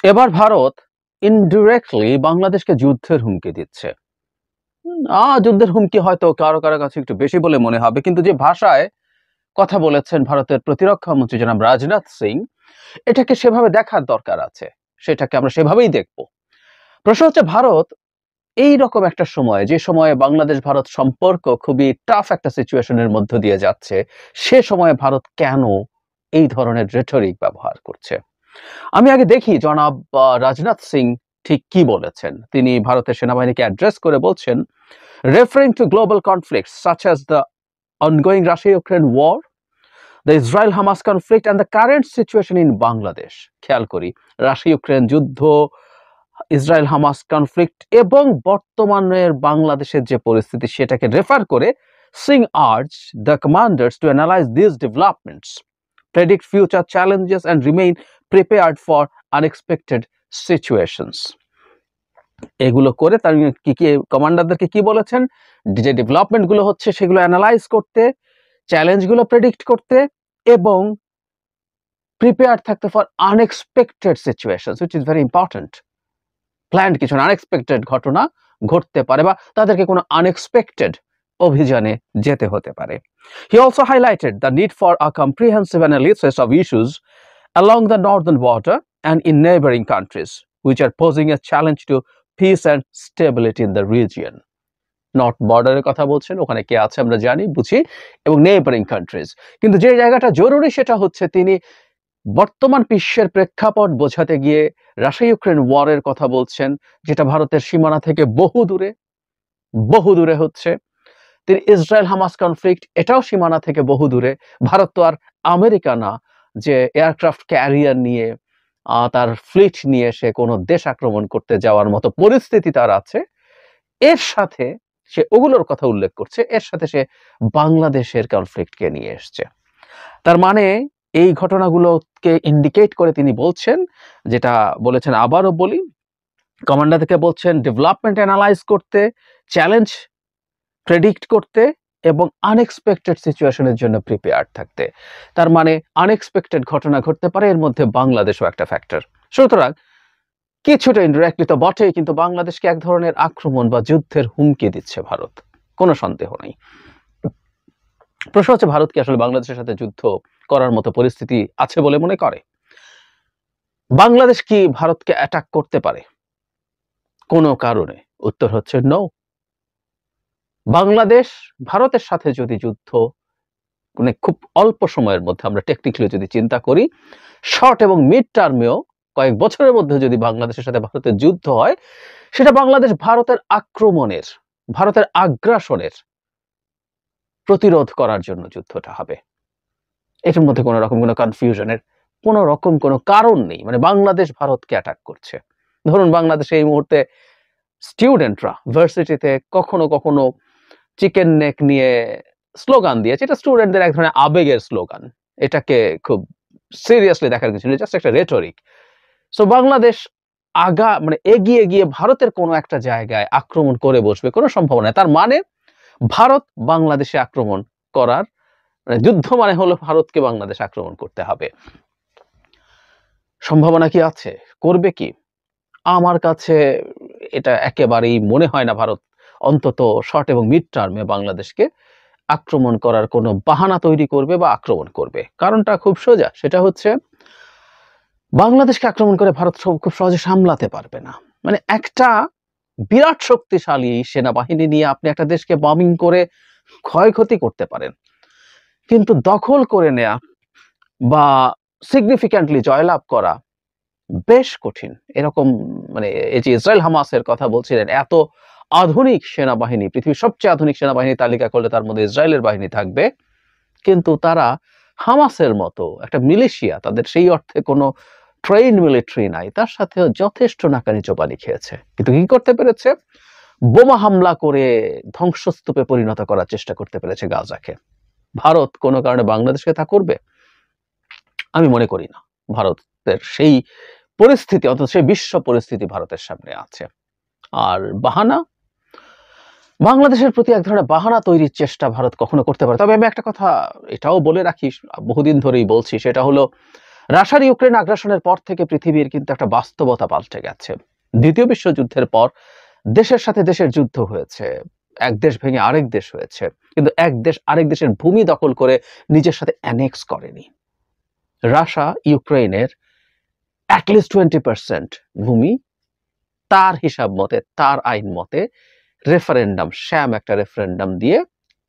এবার ভারত ইনডিরেক্টলি বাংলাদেশকে যুদ্ধের হুমকি দিচ্ছে। যুদ্ধের হুমকি হয়তো কারো কারো কাছে একটু বেশি বলে মনে হবে, কিন্তু যে ভাষায় কথা বলেছেন ভারতের প্রতিরক্ষা মন্ত্রী জনাব রাজনাথ সিং, এটাকে সেভাবে দেখার দরকার আছে। সেটাকে আমরা সেভাবেই দেখব। প্রশ্ন হচ্ছে, ভারত এই রকম একটা সময়, যে সময়ে বাংলাদেশ ভারত সম্পর্ক খুবই টাফ একটা সিচুয়েশনের মধ্য দিয়ে যাচ্ছে, সে সময়ে ভারত কেন এই ধরনের রেটরিক ব্যবহার করছে? আমি আগে দেখি জনাব রাজনাথ সিং ঠিক কি বলেছেন। তিনি ভারতের সেনাবাহিনীকে অ্যাড্রেস করে বলছেন, referring to global conflicts such as the ongoing Russia-Ukraine war, the Israel-Hamas conflict and the current situation in Bangladesh. খেয়াল করি, রাশিয়া-ইউক্রেন যুদ্ধ, ইসরায়েল হামাস কনফ্লিক্ট এবং বর্তমানের বাংলাদেশের যে পরিস্থিতি সেটাকে রেফার করে Singh urge the commanders to analyse this developments, predict future challenges and remain prepared for unexpected situations. এগুলো করে তার কি কি কমান্ডারদেরকে কি বলেছেন, যে ডেভেলপমেন্ট গুলো হচ্ছে সেগুলো অ্যানালাইজ করতে, চ্যালেঞ্জ গুলো প্রেডিক্ট করতে এবং প্রিপেয়ার থাকতে for unexpected situations, which is very important. Planned কিছু আনএক্সপেক্টেড ঘটনা ঘটতে পারে বা তাদেরকে কোনো আনএক্সপেক্টেড অভিযানে যেতে হতে পারে। He also highlighted the need for a comprehensive analysis of issues along the northern border and in neighboring countries, which are posing a challenge to peace and stability in the region. North বর্ডারের কথা বলছেন, ওখানে কে আছে আমরা জানি বুঝি, এবং neighbouring countries. কিন্তু যে জায়গাটা জরুরি সেটা হচ্ছে তিনি বর্তমান বিশ্বের প্রেক্ষাপট বোঝাতে গিয়ে রাশিয়া ইউক্রেন ওয়ারের কথা বলছেন, যেটা ভারতের সীমানা থেকে বহু দূরে হচ্ছে। তিনি ইসরায়েল হামাস কনফ্লিক্ট, এটাও সীমানা থেকে বহু দূরে। ভারত তো আর আমেরিকা না যে এয়ারক্রাফট ক্যারিয়ার নিয়ে তার ফ্লিট নিয়ে সে কোনো দেশ আক্রমণ করতে যাওয়ার মতো পরিস্থিতি তার আছে। এর সাথে সে ওগুলোর কথা উল্লেখ করছে, এর সাথে সে বাংলাদেশের কনফ্লিক্টকে নিয়ে এসছে। তার মানে এই ঘটনাগুলোকে ইন্ডিকেট করে তিনি বলছেন, যেটা বলেছেন আবারও বলি, কমান্ডার থেকে বলছেন ডেভেলপমেন্ট অ্যানালাইজ করতে, চ্যালেঞ্জ প্রেডিক্ট করতে এবং আনএক্সপেক্টেড সিচুয়েশনের জন্য প্রিপেয়ার থাকতে। তার মানে আনএক্সপেক্টেড ঘটনা ঘটতে পারে, এর মধ্যে বাংলাদেশও একটা ফ্যাক্টর। সুতরাং কিছুটা ইনডিরেক্টলি তো বটেই, কিন্তু বাংলাদেশকে এক ধরনের আক্রমণ বা যুদ্ধের হুমকি দিচ্ছে ভারত, কোনো সন্দেহ নেই। প্রশ্ন হচ্ছে, ভারত কি আসলে বাংলাদেশের সাথে যুদ্ধ করার মতো পরিস্থিতি আছে বলে মনে করে? বাংলাদেশ কি ভারতকে অ্যাটাক করতে পারে কোনো কারণে? উত্তর হচ্ছে নো। বাংলাদেশ ভারতের সাথে যদি যুদ্ধ মানে খুব অল্প সময়ের মধ্যে, আমরা টেকনিক্যালি যদি চিন্তা করি, শর্ট এবং মিড টার্মেও কয়েক বছরের মধ্যে যদি বাংলাদেশের সাথে ভারতের যুদ্ধ হয়, সেটা বাংলাদেশ ভারতের আক্রমণের, ভারতের আগ্রাসনের প্রতিরোধ করার জন্য যুদ্ধটা হবে। এটার মধ্যে কোনো রকম কোনো কনফিউশনের কোনো রকম কোনো কারণ নেই। মানে বাংলাদেশ ভারতকে অ্যাটাক করছে। ধরুন বাংলাদেশে এই মুহূর্তে স্টুডেন্টরা ভার্সিটিতে কখনো কখনো চিকেন নেক নিয়ে স্লোগান দিয়েছে, এটা স্টুডেন্টদের এক ধরনের আবেগের স্লোগান, এটাকে খুব সিরিয়াসলি দেখার কিছু নেই, জাস্ট একটা রেটরিক। সো বাংলাদেশ মানে এগিয়ে গিয়ে ভারতের কোনো একটা জায়গায় আক্রমণ করে বসবে কোনো সম্ভাবনা নেই। তার মানে ভারত বাংলাদেশে আক্রমণ করার, মানে যুদ্ধ মানে হলো ভারতকে বাংলাদেশ আক্রমণ করতে হবে। সম্ভাবনা কি আছে? করবে কি? আমার কাছে এটা একেবারেই মনে হয় না ভারত অন্তত শর্ট এবং মিড টার্মে বাংলাদেশকে আক্রমণ করার কোনো বাহানা তৈরি করবে বা আক্রমণ করবে। কারণটা খুব সোজা, সেটা হচ্ছে বাংলাদেশকে আক্রমণ করে ভারত খুব সহজে সামলাতে পারবে না। মানে একটা বিরাট শক্তিশালী সেনাবাহিনী নিয়ে আপনি একটা দেশকে বম্বিং করে ক্ষয়ক্ষতি করতে পারেন, কিন্তু দখল করে নেয়া বা সিগনিফিক্যান্টলি জয়লাভ করা বেশ কঠিন। এরকম মানে এই যে ইসরায়েল হামাসের কথা বলছিলেন, এত আধুনিক সেনাবাহিনী, পৃথিবীর সবচেয়ে আধুনিক সেনাবাহিনী তালিকা করলে তার মধ্যে ইসরায়েলের বাহিনী থাকবে, কিন্তু তারা হামাসের মতো একটা মিলিশিয়া, তাদের সেই অর্থে কোনো ট্রেন মিলিটারি নাই, তার সাথেও যথেষ্ট নাকানি চোবানি খেয়েছে। কিন্তু কি করতে পেরেছে? বোমা হামলা করে ধ্বংসস্তূপে পরিণত করার চেষ্টা করতে পেরেছে গাজাকে। ভারত কোনো কারণে বাংলাদেশকে তা করবে? আমি মনে করি না। ভারতের সেই পরিস্থিতি, অন্তত সেই বিশ্ব পরিস্থিতি ভারতের সামনে আছে। আর বাহানা, বাংলাদেশের প্রতি এক ধরনের বাহানা তৈরির চেষ্টা ভারত কখনো করতে পারে। তবে আমি একটা কথা এটাও বলে রাখি, বহুদিন ধরেই বলছি, সেটা হলো রাশিয়ার ইউক্রেন আগ্রাসনের পর থেকে পৃথিবীর কিন্তু একটা বাস্তবতা পাল্টে গেছে। দ্বিতীয় বিশ্বযুদ্ধের পর দেশের সাথে দেশের যুদ্ধ হয়েছে, এক দেশ ভেঙে আরেক দেশ হয়েছে, কিন্তু এক দেশ আরেক দেশের ভূমি দখল করে নিজের সাথে অ্যানেক্স করেনি। রাশিয়া ইউক্রেনের অ্যাটলিস্ট 20% ভূমি তার হিসাব মতে, তার আইন মতে রেফারেন্ডাম, শ্যাম একটা রেফারেন্ডাম দিয়ে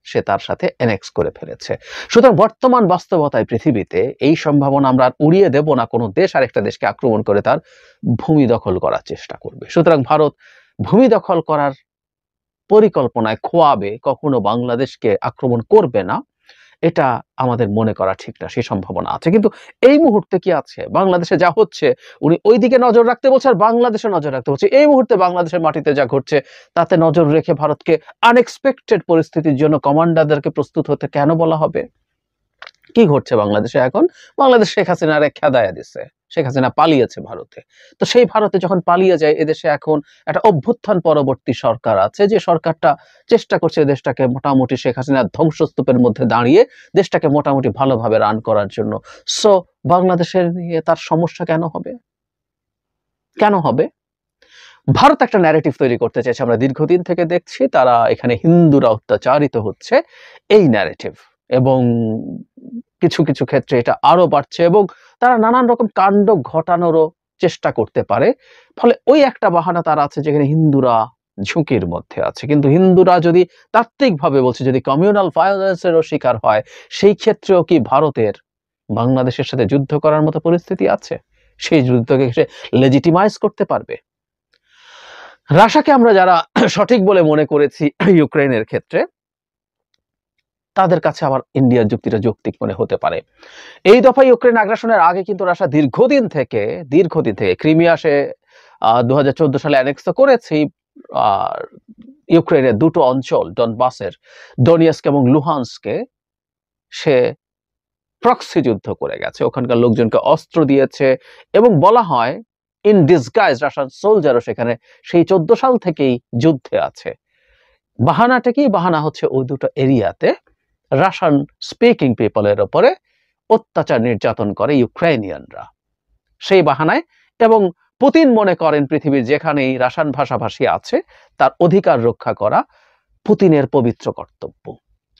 সে তার সাথে অ্যানেক্স করে ফেলেছে। সুতরাং বর্তমান বাস্তবতায় পৃথিবীতে এই সম্ভাবনা আমরা আর উড়িয়ে দেব না কোনো দেশ আরেকটা দেশকে আক্রমণ করে তার ভূমি দখল করার চেষ্টা করবে। সুতরাং ভারত ভূমি দখল করার পরিকল্পনায় খোয়াবে, কখনো বাংলাদেশকে আক্রমণ করবে না, এটা আমাদের মনে করা ঠিক না, সেই সম্ভাবনা আছে। কিন্তু এই মুহূর্তে কি আছে, বাংলাদেশে যা হচ্ছে উনি ওইদিকে নজর রাখতে বলছে আর বাংলাদেশে নজর রাখতে বলছে। এই মুহূর্তে বাংলাদেশের মাটিতে যা ঘটছে তাতে নজর রেখে ভারতকে আনএক্সপেক্টেড পরিস্থিতির জন্য কমান্ডারদেরকে প্রস্তুত হতে কেন বলা হবে? কি ঘটছে বাংলাদেশে এখন? বাংলাদেশ শেখ হাসিনার এক খেদায়া দিচ্ছে, শেখ হাসিনা পালিয়েছে ভারতে। তো সেই ভারতে যখন পালিয়ে যায়, এদেশে এখন একটা অভ্যুত্থান পরবর্তী সরকার আছে, যে সরকারটা চেষ্টা করছে দেশটাকে মোটামুটি শেখ হাসিনার ধ্বংসস্তূপের মধ্যে দাঁড়িয়ে দেশটাকে মোটামুটি ভালোভাবে রান করার জন্য। সো বাংলাদেশের নিয়ে তার সমস্যা কেন হবে? কেন হবে? ভারত একটা ন্যারেটিভ তৈরি করতে চাইছে, আমরা দীর্ঘদিন থেকে দেখছি তারা এখানে হিন্দুরা অত্যাচারিত হচ্ছে, এই ন্যারেটিভ, এবং কিছু কিছু ক্ষেত্রে এটা আরো বাড়ছে এবং তারা নানান রকম কাণ্ড ঘটানোরও চেষ্টা করতে পারে। ফলে ওই একটা বাহানা তারা আছে যেখানে হিন্দুরা ঝুঁকির মধ্যে আছে। কিন্তু হিন্দুরা যদি তাত্ত্বিকভাবে বলছে, যদি কমিউনাল ভায়োলেন্সেরও শিকার হয়, সেই ক্ষেত্রেও কি ভারতের বাংলাদেশের সাথে যুদ্ধ করার মতো পরিস্থিতি আছে? সেই যুদ্ধকে সে লেজিটিমাইজ করতে পারবে? রাশিয়াকে আমরা যারা সঠিক বলে মনে করেছি ইউক্রেনের ক্ষেত্রে, তাদের কাছে আবার ইন্ডিয়ার যুক্তিটা যৌক্তিক মনে হতে পারে। এই দফা ইউক্রেন আগ্রাসনের আগে কিন্তু রাশিয়া দীর্ঘদিন থেকে ক্রিমিয়া সে 2014 সালে অ্যানেক্স তো করেছেই, আর ইউক্রেনের দুটো অঞ্চল ডনবাসের ডোনিয়াস্ক এবং লুহান্সকে সে প্রক্সি যুদ্ধ করে গেছে, ওখানকার লোকজনকে অস্ত্র দিয়েছে এবং বলা হয় ইন ডিসগাইজ রাশিয়ান সোলজারও সেখানে সেই 14 সাল থেকেই যুদ্ধে আছে। বাহানাটা কি? বাহানা হচ্ছে ওই দুটো এরিয়াতে রাশিয়ান স্পিকিং পিপলের উপরে অত্যাচার নির্যাতন করে ইউক্রেনিয়ানরা, সেই বাহানায়। এবং পুতিন মনে করেন পৃথিবীর যেখানেই রাশিয়ান ভাষাভাষী আছে তার অধিকার রক্ষা করা পুতিনের পবিত্র কর্তব্য।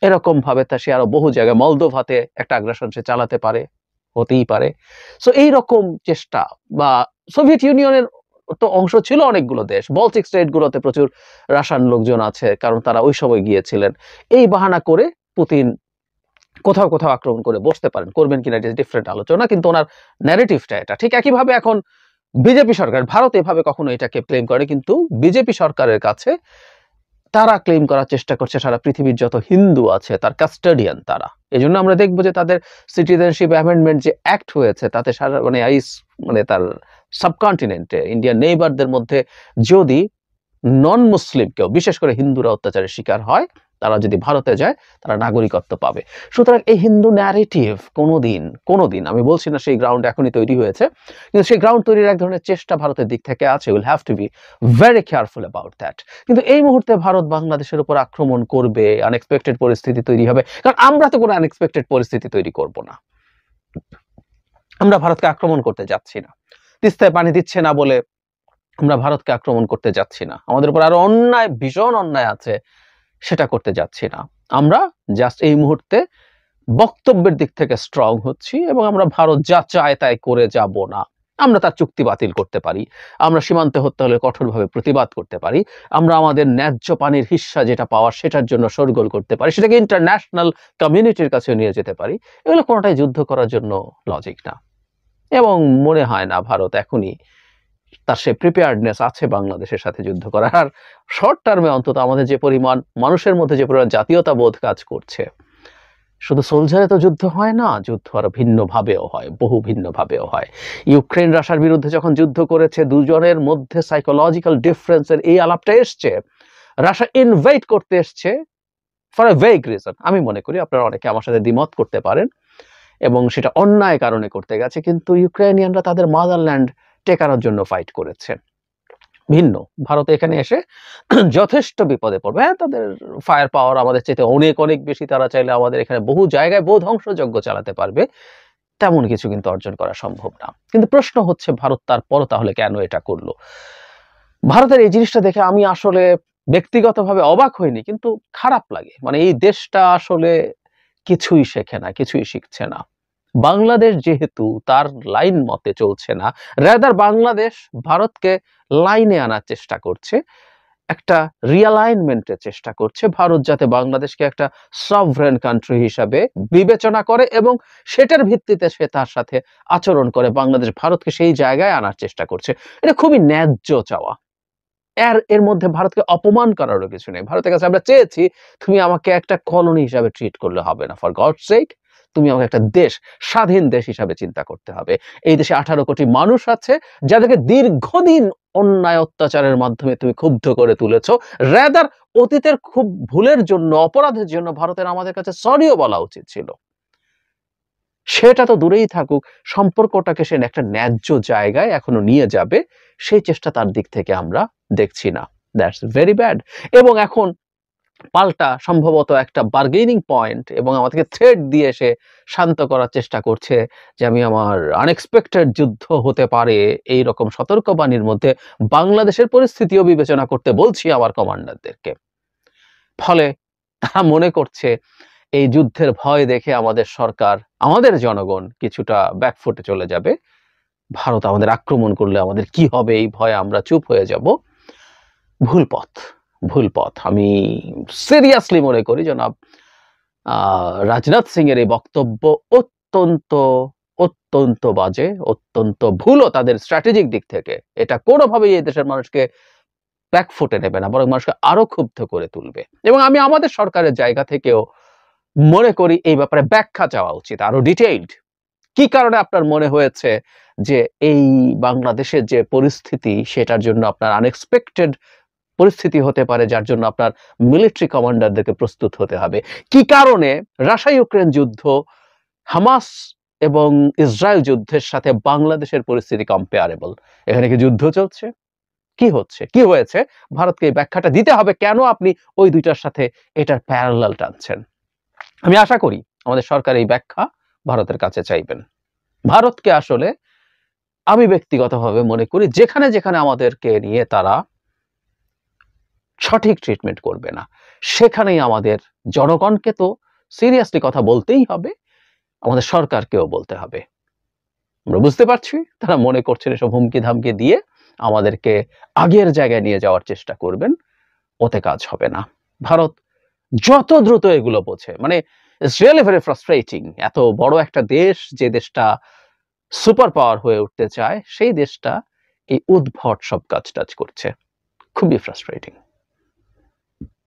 এরকম ভাবে তা সে আরো বহু জায়গায়, মলদোভাতে একটা আগ্রাসন সে চালাতে পারে, হতেই পারে। সো এইরকম চেষ্টা, বা সোভিয়েত ইউনিয়নের তো অংশ ছিল অনেকগুলো দেশ, বলটিক স্টেট গুলোতে প্রচুর রাশিয়ান লোকজন আছে, কারণ তারা ওই সময় গিয়েছিলেন। এই বাহানা করে পুতিন কোথাও কোথাও আক্রমণ করে বসতে পারেন, করবেন কিনা এটা ডিফারেন্ট আলোচনা, কিন্তু ওনার ন্যারেটিভটা এটা। ঠিক একইভাবে এখন বিজেপি সরকার, ভারত এভাবে কখনো এটাকে ক্লেম করে, কিন্তু বিজেপি সরকারের কাছে তারা ক্লেম করার চেষ্টা করছে সারা পৃথিবীর যত হিন্দু আছে তার কাস্টাডিয়ান তারা। এই জন্য আমরা দেখবো যে তাদের সিটিজেনশিপ অ্যামেন্ডমেন্ট যে অ্যাক্ট হয়েছে তাতে সারা তার সাবকন্টিনেন্টে ইন্ডিয়ান নেইবারদের মধ্যে যদি নন মুসলিম কেউ, বিশেষ করে হিন্দুরা অত্যাচারের শিকার হয়, তারা যদি ভারতে যায় তারা নাগরিকত্ব পাবে। সুতরাং এই হিন্দু ন্যারেটিভ কোনোদিন, আমি বলছি না সেই গ্রাউন্ড এখনই তৈরি হয়েছে, কিন্তু সেই গ্রাউন্ড তৈরির এক ধরনের চেষ্টা ভারতের দিক থেকে আছে। Will have to be very careful about that. কিন্তু এই মুহূর্তে ভারত বাংলাদেশের উপর আক্রমণ করবে, আনএক্সপেক্টেড পরিস্থিতি তৈরি হবে, কারণ আমরা তো কোনো আনএক্সপেক্টেড পরিস্থিতি তৈরি করব না। আমরা ভারতকে আক্রমণ করতে যাচ্ছি না, তিস্তায় পানি দিচ্ছে না বলে আমরা ভারতকে আক্রমণ করতে যাচ্ছি না। আমাদের উপর আরো অন্যায়, ভীষণ অন্যায় আছে, সেটা করতে যাচ্ছি না। আমরা জাস্ট এই মুহূর্তে বক্তব্যের দিক থেকে স্ট্রং হচ্ছি এবং আমরা ভারত যা চায় তাই করে যাব না। আমরা তার চুক্তি বাতিল করতে পারি, আমরা সীমান্তে হত্যা হলে কঠোরভাবে প্রতিবাদ করতে পারি, আমরা আমাদের ন্যায্য পানির হিস্সা যেটা পাওয়ার সেটার জন্য শোরগোল করতে পারি, সেটাকে ইন্টারন্যাশনাল কমিউনিটির কাছে নিয়ে যেতে পারি। এগুলো কোনোটাই যুদ্ধ করার জন্য লজিক না, এবং মনে হয় না ভারত এখনই তার সে প্রিপেয়ার্ডনেস আছে বাংলাদেশের সাথে যুদ্ধ করার। আর শর্ট টার্মে অন্তত আমাদের যে পরিমাণ মানুষের মধ্যে যে পরিমাণ জাতীয়তা বোধ কাজ করছে, শুধু সোলজারে তো যুদ্ধ হয় না, যুদ্ধ আরো ভিন্নভাবেও হয়, বহু ভিন্নভাবেও হয়। ইউক্রেন রাশিয়ার বিরুদ্ধে যখন যুদ্ধ করেছে, দুজনের মধ্যে সাইকোলজিক্যাল ডিফারেন্সের এই আলাপটা এসছে। রাশিয়া ইনভাইট করতে এসছে ফর এ ভেগ রিজন। আমি মনে করি, আপনারা অনেকে আমার সাথে দ্বিমত করতে পারেন, এবং সেটা অন্যায় কারণে করতে গেছে, কিন্তু ইউক্রেনিয়ানরা তাদের মাদারল্যান্ড টেকানোর জন্য ফাইট করেছে। ভিন্ন ভারত এখানে এসে যথেষ্ট বিপদে পড়বে। হ্যাঁ, তাদের ফায়ার পাওয়ার আমাদের চাইতে অনেক অনেক বেশি, তারা চাইলে আমাদের এখানে বহু জায়গায় বহু ধ্বংসযজ্ঞ চালাতে পারবে, তেমন কিছু কিন্তু অর্জন করা সম্ভব না। কিন্তু প্রশ্ন হচ্ছে ভারত তারপরও তাহলে কেন এটা করলো? ভারতের এই জিনিসটা দেখে আমি আসলে ব্যক্তিগতভাবে অবাক হইনি, কিন্তু খারাপ লাগে। মানে এই দেশটা আসলে কিছুই শেখে না, কিছুই শিখছে না। বাংলাদেশ যেহেতু তার লাইন মতে চলছে না, রাদার বাংলাদেশ ভারতকে লাইনে আনার চেষ্টা করছে, একটা রিয়ালাইনমেন্টের চেষ্টা করছে। ভারত যাতে বাংলাদেশকে একটা সভরেন কান্ট্রি হিসাবে বিবেচনা করে এবং সেটার ভিত্তিতে সে তার সাথে আচরণ করে, বাংলাদেশ ভারতকে সেই জায়গায় আনার চেষ্টা করছে। এটা খুবই ন্যায্য চাওয়া। এর মধ্যে ভারতকে অপমান করারও কিছু নেই। ভারতের কাছে আমরা চেয়েছি, তুমি আমাকে একটা কলোনি হিসাবে ট্রিট করলে হবে না। ফর গডস সেক, তুমি আমাকে একটা দেশ, স্বাধীন দেশ হিসাবে চিন্তা করতে হবে। এই দেশে 18 কোটি মানুষ আছে যাদেরকে দীর্ঘদিন অন্যায় অত্যাচারের মাধ্যমে তুমি ক্ষুব্ধ করে তুলেছো। রাদার অতীতের খুব ভুলের জন্য, অপরাধের জন্য ভারতের আমাদের কাছে সরিও বলা উচিত ছিল। সেটা তো দূরেই থাকুক, সম্পর্কটাকে সে একটা ন্যায্য জায়গায় এখনো নিয়ে যাবে, সেই চেষ্টা তার দিক থেকে আমরা দেখছি না। That's very bad. এবং এখন পাল্টা সম্ভবত একটা বার্গেনিং পয়েন্ট এবং আমাদেরকে থ্রেট দিয়ে সে শান্ত করার চেষ্টা করছে যে আমি আমার আনএক্সপেক্টেড যুদ্ধ হতে পারে এই রকম সতর্কবাণীর মধ্যে বাংলাদেশের পরিস্থিতিও বিবেচনা করতে বলছি আমার কমান্ডারদেরকে। ফলে তারা মনে করছে এই যুদ্ধের ভয় দেখে আমাদের সরকার, আমাদের জনগণ কিছুটা ব্যাকফুটে চলে যাবে। ভারত আমাদের আক্রমণ করলে আমাদের কি হবে এই ভয়ে আমরা চুপ হয়ে যাব। ভুল পথ, ভুল পথ। আমি সিরিয়াসলি মনে করি জনাব রাজনাথ সিং এর এই বক্তব্য অত্যন্ত অত্যন্ত বাজে, অত্যন্ত ভুলও তাদের স্ট্র্যাটেজিক দিক থেকে। এটা কোনোভাবেই এই দেশের মানুষকে ব্যাকফুটে নেবে না, বরং মানুষকে আরো ক্ষুব্ধ করে তুলবে। এবং আমি আমাদের সরকারের জায়গা থেকেও মনে করি এই ব্যাপারে ব্যাখ্যা চাওয়া উচিত, আরো ডিটেইলড। কি কারণে আপনার মনে হয়েছে যে এই বাংলাদেশের যে পরিস্থিতি সেটার জন্য আপনার আনএক্সপেক্টেড পরিস্থিতি হতে পারে, যার জন্য আপনার মিলিটারি কমান্ডারদেরকে প্রস্তুত হতে হবে? কি কারণে রাশিয়া ইউক্রেন যুদ্ধ, হামাস এবং ইসরায়েল যুদ্ধের সাথে বাংলাদেশের পরিস্থিতি কম্পেয়ারেবল? এখানে কি যুদ্ধ চলছে? কি হচ্ছে, কি হয়েছে? ভারতকে এই ব্যাখ্যাটা দিতে হবে কেন আপনি ওই দুইটার সাথে এটার প্যারালাল টানছেন। আমি আশা করি আমাদের সরকার এই ব্যাখ্যা ভারতের কাছে চাইবেন। ভারতকে আসলে আমি ব্যক্তিগতভাবে মনে করি যেখানে যেখানে আমাদেরকে নিয়ে তারা সঠিক ট্রিটমেন্ট করবে না, সেখানেই আমাদের জনগণকে তো সিরিয়াসলি কথা বলতেই হবে, আমাদের সরকারকেও বলতে হবে। আমরা বুঝতে পারছি তারা মনে করছেন এসব হুমকি ধামকি দিয়ে আমাদেরকে আগের জায়গায় নিয়ে যাওয়ার চেষ্টা করবেন, ওতে কাজ হবে না। ভারত যত দ্রুত এগুলো বোঝে, মানে ইটস রিয়েলি ভেরি ফ্রাস্ট্রেটিং। এত বড় একটা দেশ, যে দেশটা সুপার পাওয়ার হয়ে উঠতে চায়, সেই দেশটা এই উদ্ভট সব কাজ টাজ করছে। খুবই ফ্রাস্ট্রেটিং।